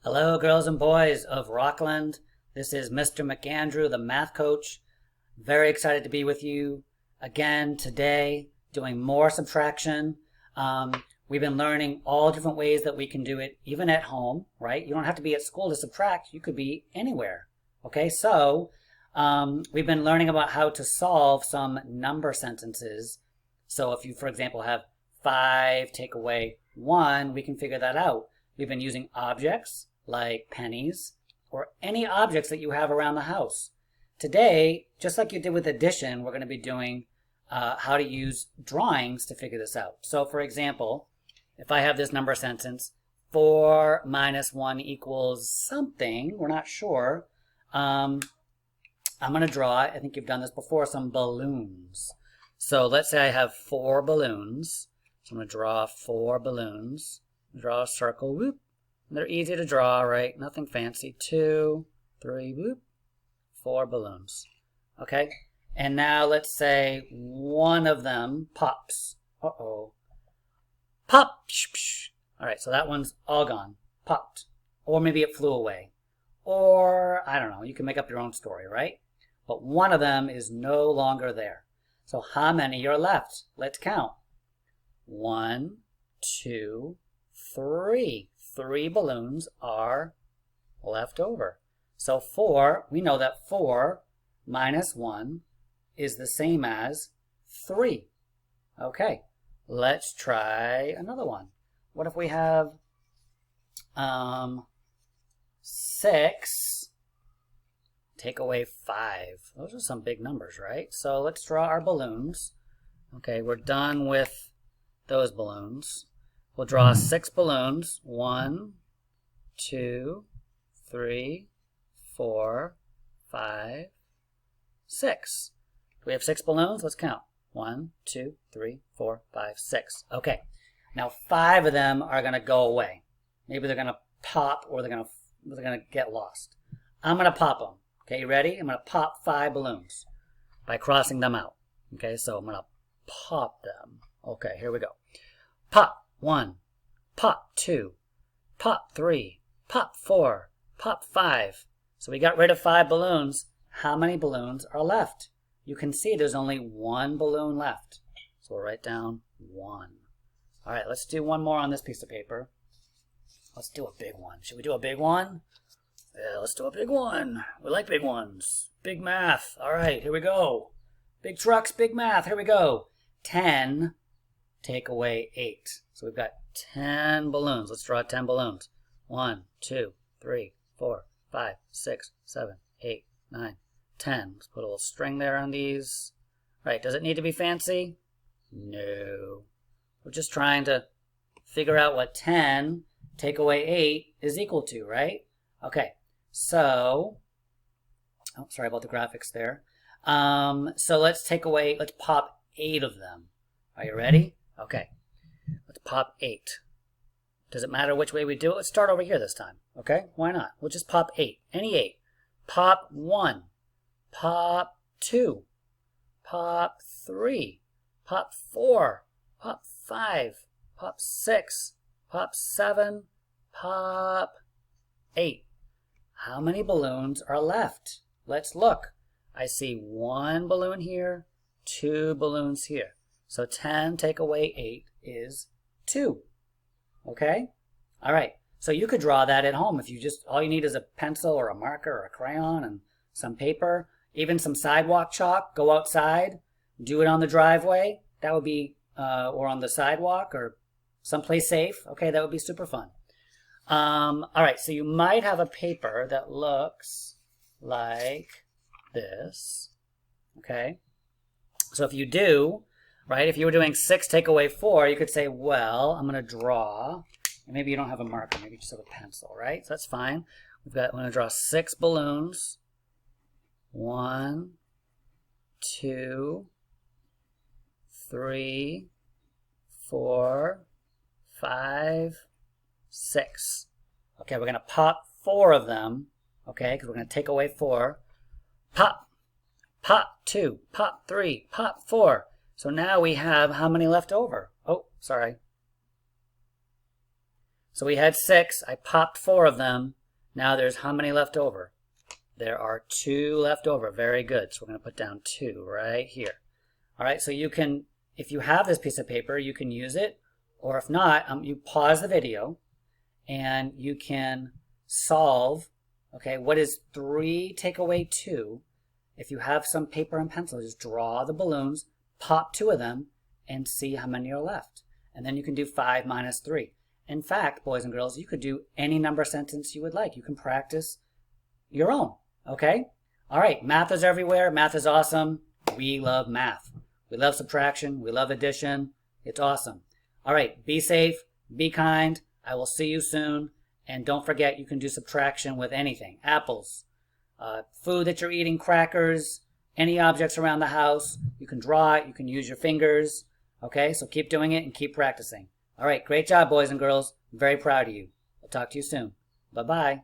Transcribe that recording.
Hello, girls and boys of Rockland. This is Mr. McAndrew, the math coach. Very excited to be with you again today, doing more subtraction. We've been learning all different ways that we can do it, even at home, right? You don't have to be at school to subtract. You could be anywhere. Okay, so we've been learning about how to solve some number sentences. So if you, for example, have 5 take away 1, we can figure that out. We've been using objects like pennies or any objects that you have around the house. Today, just like you did with addition, we're going to be doing how to use drawings to figure this out. So for example, if I have this number sentence, 4 minus 1 equals something, we're not sure, I'm going to draw, I think you've done this before, some balloons. So let's say I have 4 balloons. So I'm going to draw 4 balloons. Draw a circle, whoop. They're easy to draw, right? Nothing fancy. 2, 3, whoop. 4 balloons. Okay? And now let's say one of them pops. Uh-oh. Pop! All right, so that one's all gone. Popped. Or maybe it flew away. Or, I don't know, you can make up your own story, right? But one of them is no longer there. So how many are left? Let's count. 1, 2, 3. 3 balloons are left over. So 4, we know that 4 minus 1 is the same as 3. Okay, let's try another one. What if we have 6 take away 5? Those are some big numbers, right? So let's draw our balloons. Okay, we're done with those balloons. We'll draw 6 balloons. 1, 2, 3, 4, 5, 6. Do we have 6 balloons? Let's count. 1, 2, 3, 4, 5, 6. Okay. Now 5 of them are going to go away. Maybe they're going to pop or they're going to get lost. I'm going to pop them. Okay, you ready? I'm going to pop 5 balloons by crossing them out. Okay, so I'm going to pop them. Okay, here we go. Pop 1, pop 2, pop 3, pop 4, pop 5. So we got rid of 5 balloons. How many balloons are left? You can see there's only 1 balloon left. So we'll write down 1. All right, let's do one more on this piece of paper. Let's do a big one. Should we do a big one? Yeah, let's do a big one. We like big ones. Big math. All right, here we go. Big trucks, big math. Here we go. 10 take away 8. So we've got 10 balloons. Let's draw 10 balloons. 1, 2, 3, 4, 5, 6, 7, 8, 9, 10. Let's put a little string there on these. Right, does it need to be fancy? No. We're just trying to figure out what 10 take away 8 is equal to, right? Okay, so, oh, sorry about the graphics there. So let's pop 8 of them. Are you ready? Okay, let's pop 8. Does it matter which way we do it? Let's start over here this time. Okay, why not? We'll just pop 8, any 8. Pop 1, pop 2, pop 3, pop 4, pop 5, pop 6, pop 7, pop 8. How many balloons are left? Let's look. I see 1 balloon here, 2 balloons here. So 10 take away 8 is 2. Okay? All right. So you could draw that at home if you just, all you need is a pencil or a marker or a crayon and some paper, even some sidewalk chalk. Go outside, do it on the driveway. That would be, or on the sidewalk or someplace safe. Okay, that would be super fun. All right, so you might have a paper that looks like this. Okay? So if you do, right, if you were doing 6 take away 4, you could say, well, I'm going to draw, and maybe you don't have a marker, maybe you just have a pencil, right? So that's fine. I'm going to draw 6 balloons. 1, 2, 3, 4, 5, 6. Okay, we're going to pop 4 of them, okay, because we're going to take away 4. Pop, pop 2, pop 3, pop 4. So now we have how many left over? Oh, sorry. So we had 6. I popped 4 of them. Now there's how many left over? There are 2 left over. Very good. So we're going to put down 2 right here. All right, so you can, if you have this piece of paper, you can use it. Or if not, you pause the video and you can solve, okay, what is 3 take away 2? If you have some paper and pencil, just draw the balloons, pop 2 of them, and see how many are left. And then you can do 5 minus 3. In fact, boys and girls, you could do any number sentence you would like. You can practice your own, okay? All right, math is everywhere. Math is awesome. We love math. We love subtraction. We love addition. It's awesome. All right, be safe, be kind. I will see you soon. And don't forget, you can do subtraction with anything. Apples, food that you're eating, crackers, any objects around the house. You can draw it. You can use your fingers. Okay, so keep doing it and keep practicing. All right, great job, boys and girls. I'm very proud of you. I'll talk to you soon. Bye-bye.